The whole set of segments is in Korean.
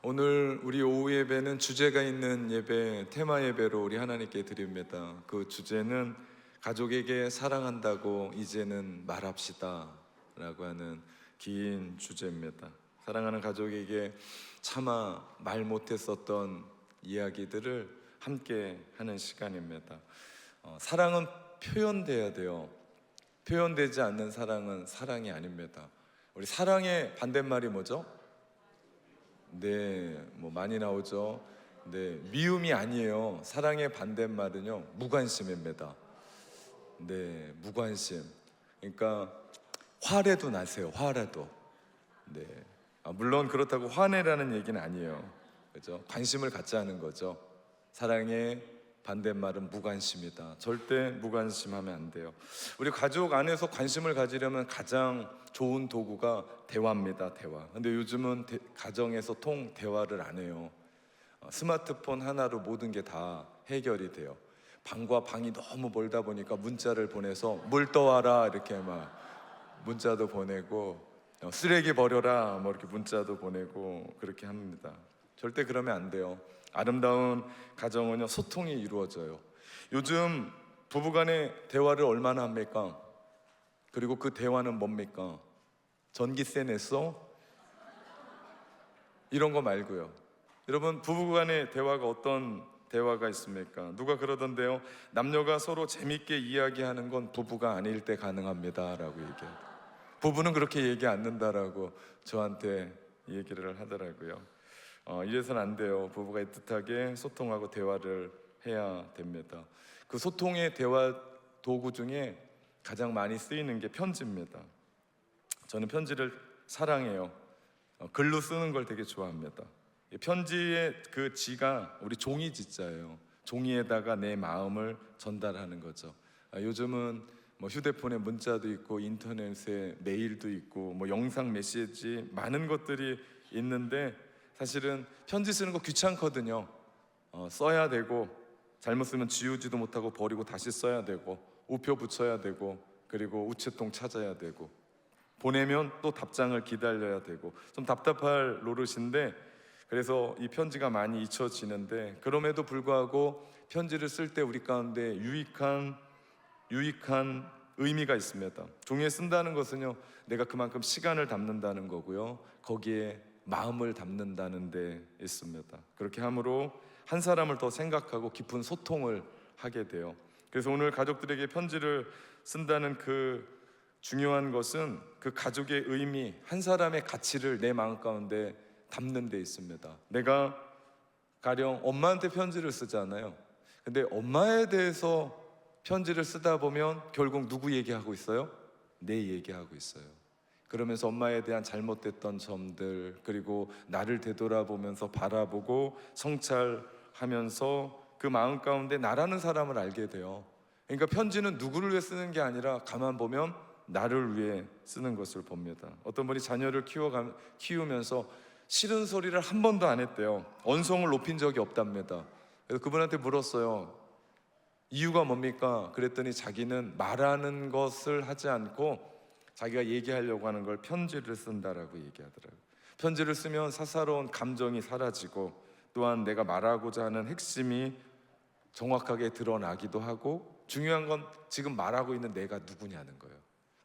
오늘 우리 오후 예배는 주제가 있는 예배, 테마 예배로 우리 하나님께 드립니다. 그 주제는 가족에게 사랑한다고 이제는 말합시다 라고 하는 긴 주제입니다. 사랑하는 가족에게 차마 말 못했었던 이야기들을 함께 하는 시간입니다. 사랑은 표현돼야 돼요. 표현되지 않는 사랑은 사랑이 아닙니다. 우리 사랑의 반대말이 뭐죠? 네, 뭐 많이 나오죠. 네, 미움이 아니에요. 사랑의 반대말은요, 무관심입니다. 네, 무관심. 그러니까 화라도 나세요. 화라도. 네, 물론 그렇다고 화내라는 얘기는 아니에요. 그죠? 관심을 갖자 하는 거죠. 사랑의 반대말은 무관심이다. 절대 무관심하면 안 돼요. 우리 가족 안에서 관심을 가지려면 가장 좋은 도구가 대화입니다. 대화. 근데 요즘은 가정에서 대화를 안 해요. 스마트폰 하나로 모든 게 다 해결이 돼요. 방과 방이 너무 멀다 보니까 문자를 보내서 물 떠와라 이렇게 막 문자도 보내고, 쓰레기 버려라 뭐 이렇게 문자도 보내고 그렇게 합니다. 절대 그러면 안 돼요. 아름다운 가정은요, 소통이 이루어져요. 요즘 부부간의 대화를 얼마나 합니까? 그리고 그 대화는 뭡니까? 전기세 냈어? 이런 거 말고요. 여러분, 부부간의 대화가 어떤 대화가 있습니까? 누가 그러던데요, 남녀가 서로 재밌게 이야기하는 건 부부가 아닐 때 가능합니다 라고 얘기해요. 부부는 그렇게 얘기 안 는다라고 저한테 얘기를 하더라고요. 이래서는 안 돼요. 부부가 애틋하게 소통하고 대화를 해야 됩니다. 그 소통의 대화 도구 중에 가장 많이 쓰이는 게 편지입니다. 저는 편지를 사랑해요. 글로 쓰는 걸 되게 좋아합니다. 편지의 그 지가 우리 종이 지자예요. 종이에다가 내 마음을 전달하는 거죠. 요즘은 뭐 휴대폰에 문자도 있고 인터넷에 메일도 있고 뭐 영상 메시지 많은 것들이 있는데, 사실은 편지 쓰는 거 귀찮거든요. 써야 되고, 잘못 쓰면 지우지도 못하고 버리고 다시 써야 되고, 우표 붙여야 되고, 그리고 우체통 찾아야 되고, 보내면 또 답장을 기다려야 되고, 좀 답답할 노릇인데, 그래서 이 편지가 많이 잊혀지는데, 그럼에도 불구하고 편지를 쓸 때 우리 가운데 유익한 의미가 있습니다. 종이에 쓴다는 것은요, 내가 그만큼 시간을 담는다는 거고요, 거기에 마음을 담는다는 데 있습니다. 그렇게 함으로 한 사람을 더 생각하고 깊은 소통을 하게 돼요. 그래서 오늘 가족들에게 편지를 쓴다는 그 중요한 것은 그 가족의 의미, 한 사람의 가치를 내 마음 가운데 담는 데 있습니다. 내가 가령 엄마한테 편지를 쓰잖아요. 근데 엄마에 대해서 편지를 쓰다 보면 결국 누구 얘기하고 있어요? 내 얘기하고 있어요. 그러면서 엄마에 대한 잘못됐던 점들, 그리고 나를 되돌아보면서 바라보고 성찰하면서 그 마음 가운데 나라는 사람을 알게 돼요. 그러니까 편지는 누구를 위해 쓰는 게 아니라 가만 보면 나를 위해 쓰는 것을 봅니다. 어떤 분이 자녀를 키우면서 싫은 소리를 한 번도 안 했대요. 언성을 높인 적이 없답니다. 그래서 그분한테 물었어요. 이유가 뭡니까? 그랬더니 자기는 말하는 것을 하지 않고 자기가 얘기하려고 하는 걸 편지를 쓴다라고 얘기하더라고요. 편지를 쓰면 사사로운 감정이 사라지고, 또한 내가 말하고자 하는 핵심이 정확하게 드러나기도 하고, 중요한 건 지금 말하고 있는 내가 누구냐는 거예요.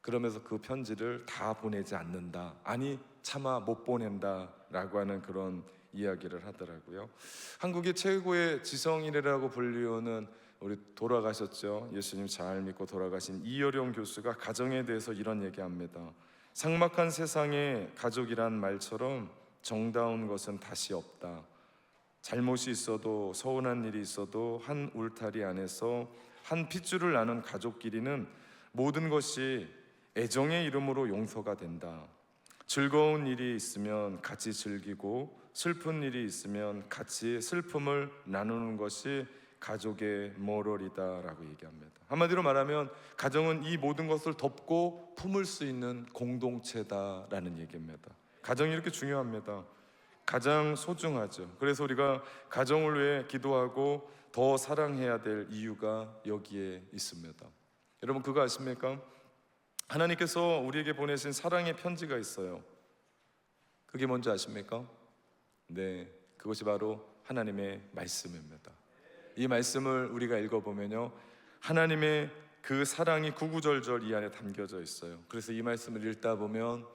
그러면서 그 편지를 다 보내지 않는다, 아니 차마 못 보낸다라고 하는 그런 이야기를 하더라고요. 한국의 최고의 지성인이라고 불리우는, 우리 돌아가셨죠, 예수님 잘 믿고 돌아가신 이여룡 교수가 가정에 대해서 이런 얘기합니다. 삭막한 세상에 가족이란 말처럼 정다운 것은 다시 없다. 잘못이 있어도, 서운한 일이 있어도 한 울타리 안에서 한 핏줄을 나눈 가족끼리는 모든 것이 애정의 이름으로 용서가 된다. 즐거운 일이 있으면 같이 즐기고, 슬픈 일이 있으면 같이 슬픔을 나누는 것이 가족의 모럴이다라고 얘기합니다. 한마디로 말하면 가정은 이 모든 것을 덮고 품을 수 있는 공동체다라는 얘기입니다. 가정이 이렇게 중요합니다. 가장 소중하죠. 그래서 우리가 가정을 위해 기도하고 더 사랑해야 될 이유가 여기에 있습니다. 여러분, 그거 아십니까? 하나님께서 우리에게 보내신 사랑의 편지가 있어요. 그게 뭔지 아십니까? 네, 그것이 바로 하나님의 말씀입니다. 이 말씀을 우리가 읽어보면요, 하나님의 그 사랑이 구구절절 이 안에 담겨져 있어요. 그래서 이 말씀을 읽다 보면,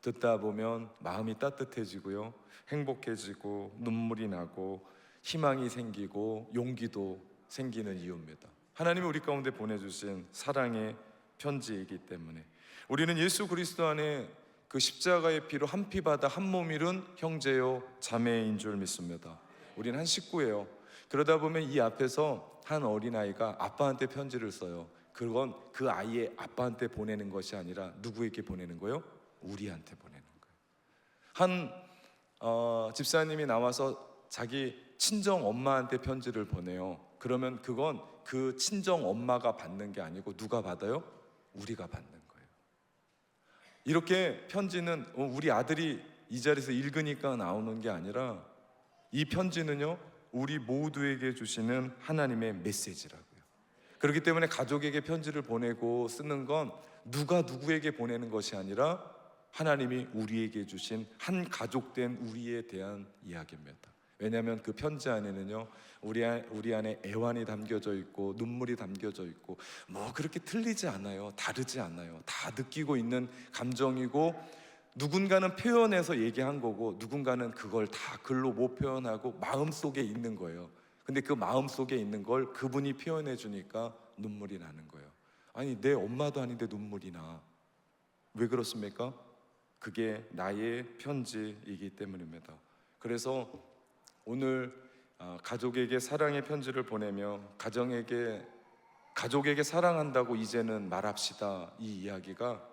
듣다 보면 마음이 따뜻해지고요, 행복해지고 눈물이 나고 희망이 생기고 용기도 생기는 이유입니다. 하나님이 우리 가운데 보내주신 사랑의 편지이기 때문에 우리는 예수 그리스도 안에 그 십자가의 피로 한 피 받아 한 몸 이룬 형제요 자매인 줄 믿습니다. 우리는 한 식구예요. 그러다 보면 이 앞에서 한 어린아이가 아빠한테 편지를 써요. 그건 그 아이의 아빠한테 보내는 것이 아니라 누구에게 보내는 거예요? 우리한테 보내는 거예요. 한 집사님이 나와서 자기 친정 엄마한테 편지를 보내요. 그러면 그건 그 친정 엄마가 받는 게 아니고 누가 받아요? 우리가 받는 거예요. 이렇게 편지는 우리 아들이 이 자리에서 읽으니까 나오는 게 아니라 이 편지는요, 우리 모두에게 주시는 하나님의 메시지라고요. 그렇기 때문에 가족에게 편지를 보내고 쓰는 건 누가 누구에게 보내는 것이 아니라 하나님이 우리에게 주신 한 가족된 우리에 대한 이야기입니다. 왜냐하면 그 편지 안에는요, 우리 안에 애환이 담겨져 있고 눈물이 담겨져 있고 뭐 그렇게 틀리지 않아요. 다르지 않아요. 다 느끼고 있는 감정이고, 누군가는 표현해서 얘기한 거고 누군가는 그걸 다 글로 못 표현하고 마음속에 있는 거예요. 근데 그 마음속에 있는 걸 그분이 표현해 주니까 눈물이 나는 거예요. 아니, 내 엄마도 아닌데 눈물이 나. 왜 그렇습니까? 그게 나의 편지이기 때문입니다. 그래서 오늘 가족에게 사랑의 편지를 보내며 가족에게 사랑한다고 이제는 말합시다, 이 이야기가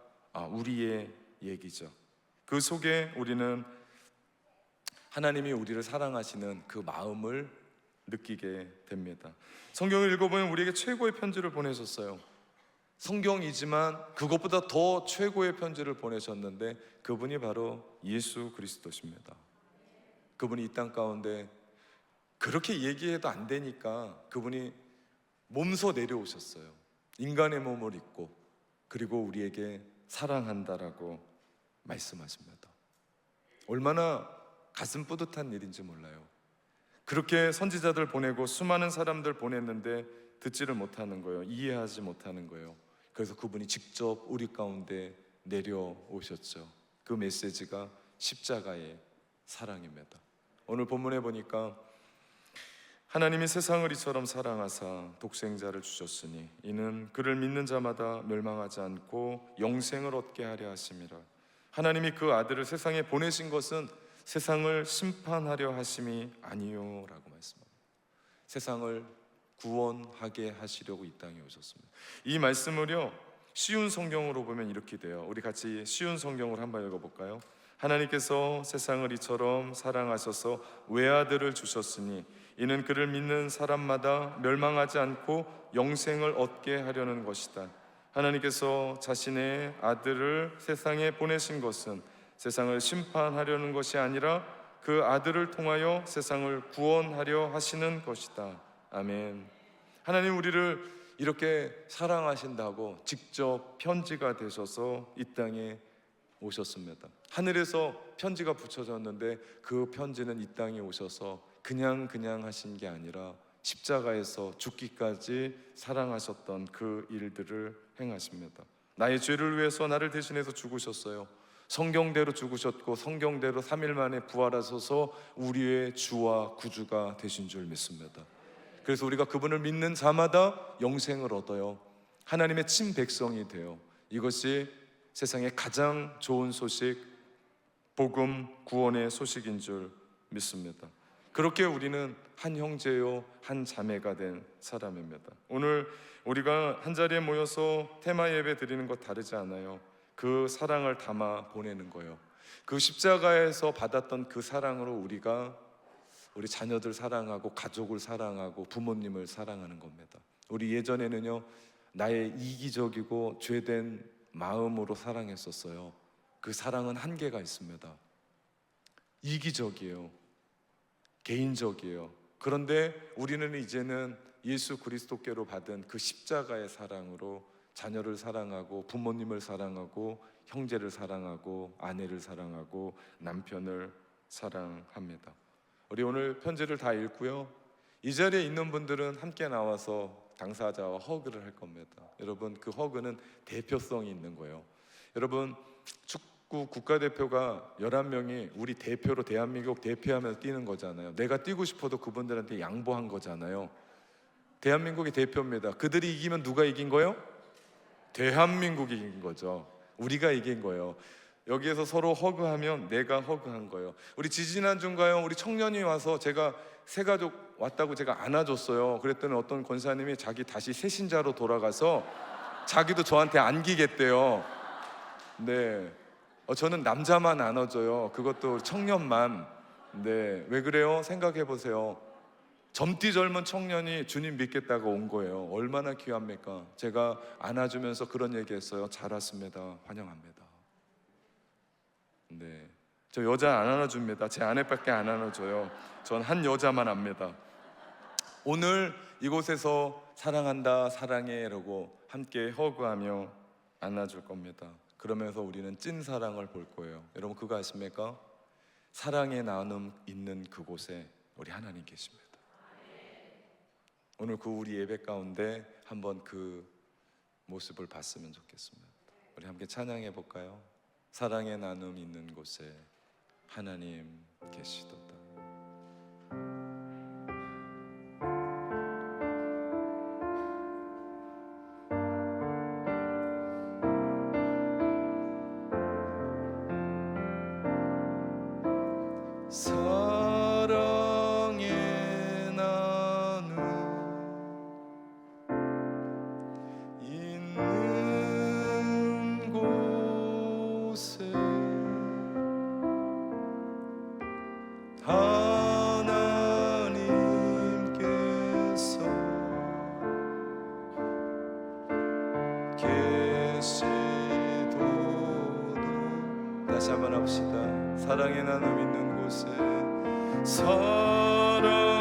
우리의 얘기죠. 그 속에 우리는 하나님이 우리를 사랑하시는 그 마음을 느끼게 됩니다. 성경을 읽어보면 우리에게 최고의 편지를 보내셨어요. 성경이지만 그것보다 더 최고의 편지를 보내셨는데 그분이 바로 예수 그리스도십니다. 그분이 이 땅 가운데 그렇게 얘기해도 안 되니까 그분이 몸소 내려오셨어요. 인간의 몸을 입고, 그리고 우리에게 사랑한다라고 말씀하십니다. 얼마나 가슴 뿌듯한 일인지 몰라요. 그렇게 선지자들 보내고 수많은 사람들 보냈는데 듣지를 못하는 거예요. 이해하지 못하는 거예요. 그래서 그분이 직접 우리 가운데 내려오셨죠. 그 메시지가 십자가의 사랑입니다. 오늘 본문에 보니까 하나님이 세상을 이처럼 사랑하사 독생자를 주셨으니 이는 그를 믿는 자마다 멸망하지 않고 영생을 얻게 하려 하심이라. 하나님이 그 아들을 세상에 보내신 것은 세상을 심판하려 하심이 아니요라고 말씀합니다. 세상을 구원하게 하시려고 이 땅에 오셨습니다. 이 말씀을요, 쉬운 성경으로 보면 이렇게 돼요. 우리 같이 쉬운 성경으로 한번 읽어볼까요? 하나님께서 세상을 이처럼 사랑하셔서 외아들을 주셨으니 이는 그를 믿는 사람마다 멸망하지 않고 영생을 얻게 하려는 것이다. 하나님께서 자신의 아들을 세상에 보내신 것은 세상을 심판하려는 것이 아니라 그 아들을 통하여 세상을 구원하려 하시는 것이다. 아멘. 하나님 우리를 이렇게 사랑하신다고 직접 편지가 되셔서 이 땅에 오셨습니다. 하늘에서 편지가 붙여졌는데 그 편지는 이 땅에 오셔서 그냥 하신 게 아니라 십자가에서 죽기까지 사랑하셨던 그 일들을 행하십니다. 나의 죄를 위해서 나를 대신해서 죽으셨어요. 성경대로 죽으셨고 성경대로 3일 만에 부활하셔서 우리의 주와 구주가 되신 줄 믿습니다. 그래서 우리가 그분을 믿는 자마다 영생을 얻어요. 하나님의 친백성이 돼요. 이것이 세상의 가장 좋은 소식, 복음, 구원의 소식인 줄 믿습니다. 그렇게 우리는 한 형제요 한 자매가 된 사람입니다. 오늘 우리가 한자리에 모여서 테마 예배 드리는 것 다르지 않아요. 그 사랑을 담아 보내는 거예요. 그 십자가에서 받았던 그 사랑으로 우리가 우리 자녀들 사랑하고 가족을 사랑하고 부모님을 사랑하는 겁니다. 우리 예전에는요, 나의 이기적이고 죄된 마음으로 사랑했었어요. 그 사랑은 한계가 있습니다. 이기적이에요. 개인적이에요. 그런데 우리는 이제는 예수 그리스도께로 받은 그 십자가의 사랑으로 자녀를 사랑하고 부모님을 사랑하고 형제를 사랑하고 아내를 사랑하고 남편을 사랑합니다. 우리 오늘 편지를 다 읽고요, 이 자리에 있는 분들은 함께 나와서 당사자와 허그를 할 겁니다. 여러분, 그 허그는 대표성이 있는 거예요. 여러분, 축구 국가대표가 11명이 우리 대표로 대한민국 대표하면서 뛰는 거잖아요. 내가 뛰고 싶어도 그분들한테 양보한 거잖아요. 대한민국이 대표입니다. 그들이 이기면 누가 이긴 거예요? 대한민국이 이긴 거죠. 우리가 이긴 거예요. 여기에서 서로 허그하면 내가 허그한 거예요. 우리 지지난주인가요? 우리 청년이 와서 제가 새 가족 왔다고 제가 안아줬어요. 그랬더니 어떤 권사님이 자기 다시 새신자로 돌아가서 자기도 저한테 안기겠대요. 네, 저는 남자만 안아줘요. 그것도 청년만. 네, 왜 그래요? 생각해 보세요. 젊디 젊은 청년이 주님 믿겠다고 온 거예요. 얼마나 귀합니까? 제가 안아주면서 그런 얘기했어요. 잘 왔습니다. 환영합니다. 네, 저 여자 안 안아줍니다. 제 아내밖에 안 안아줘요. 전 한 여자만 압니다. 오늘 이곳에서 사랑한다, 사랑해 라고 함께 허그하며 안아줄 겁니다. 그러면서 우리는 찐 사랑을 볼 거예요. 여러분, 그거 아십니까? 사랑의 나눔 있는 그곳에 우리 하나님 계십니다. 오늘 그 우리 예배 가운데 한번 그 모습을 봤으면 좋겠습니다. 우리 함께 찬양해 볼까요? 사랑의 나눔 있는 곳에 하나님 계시도다. 사랑의 나눔 있는 곳에 하나님께서 계시도다. 다시 한번 합시다. 사랑의 나눔 있는 곳에 사랑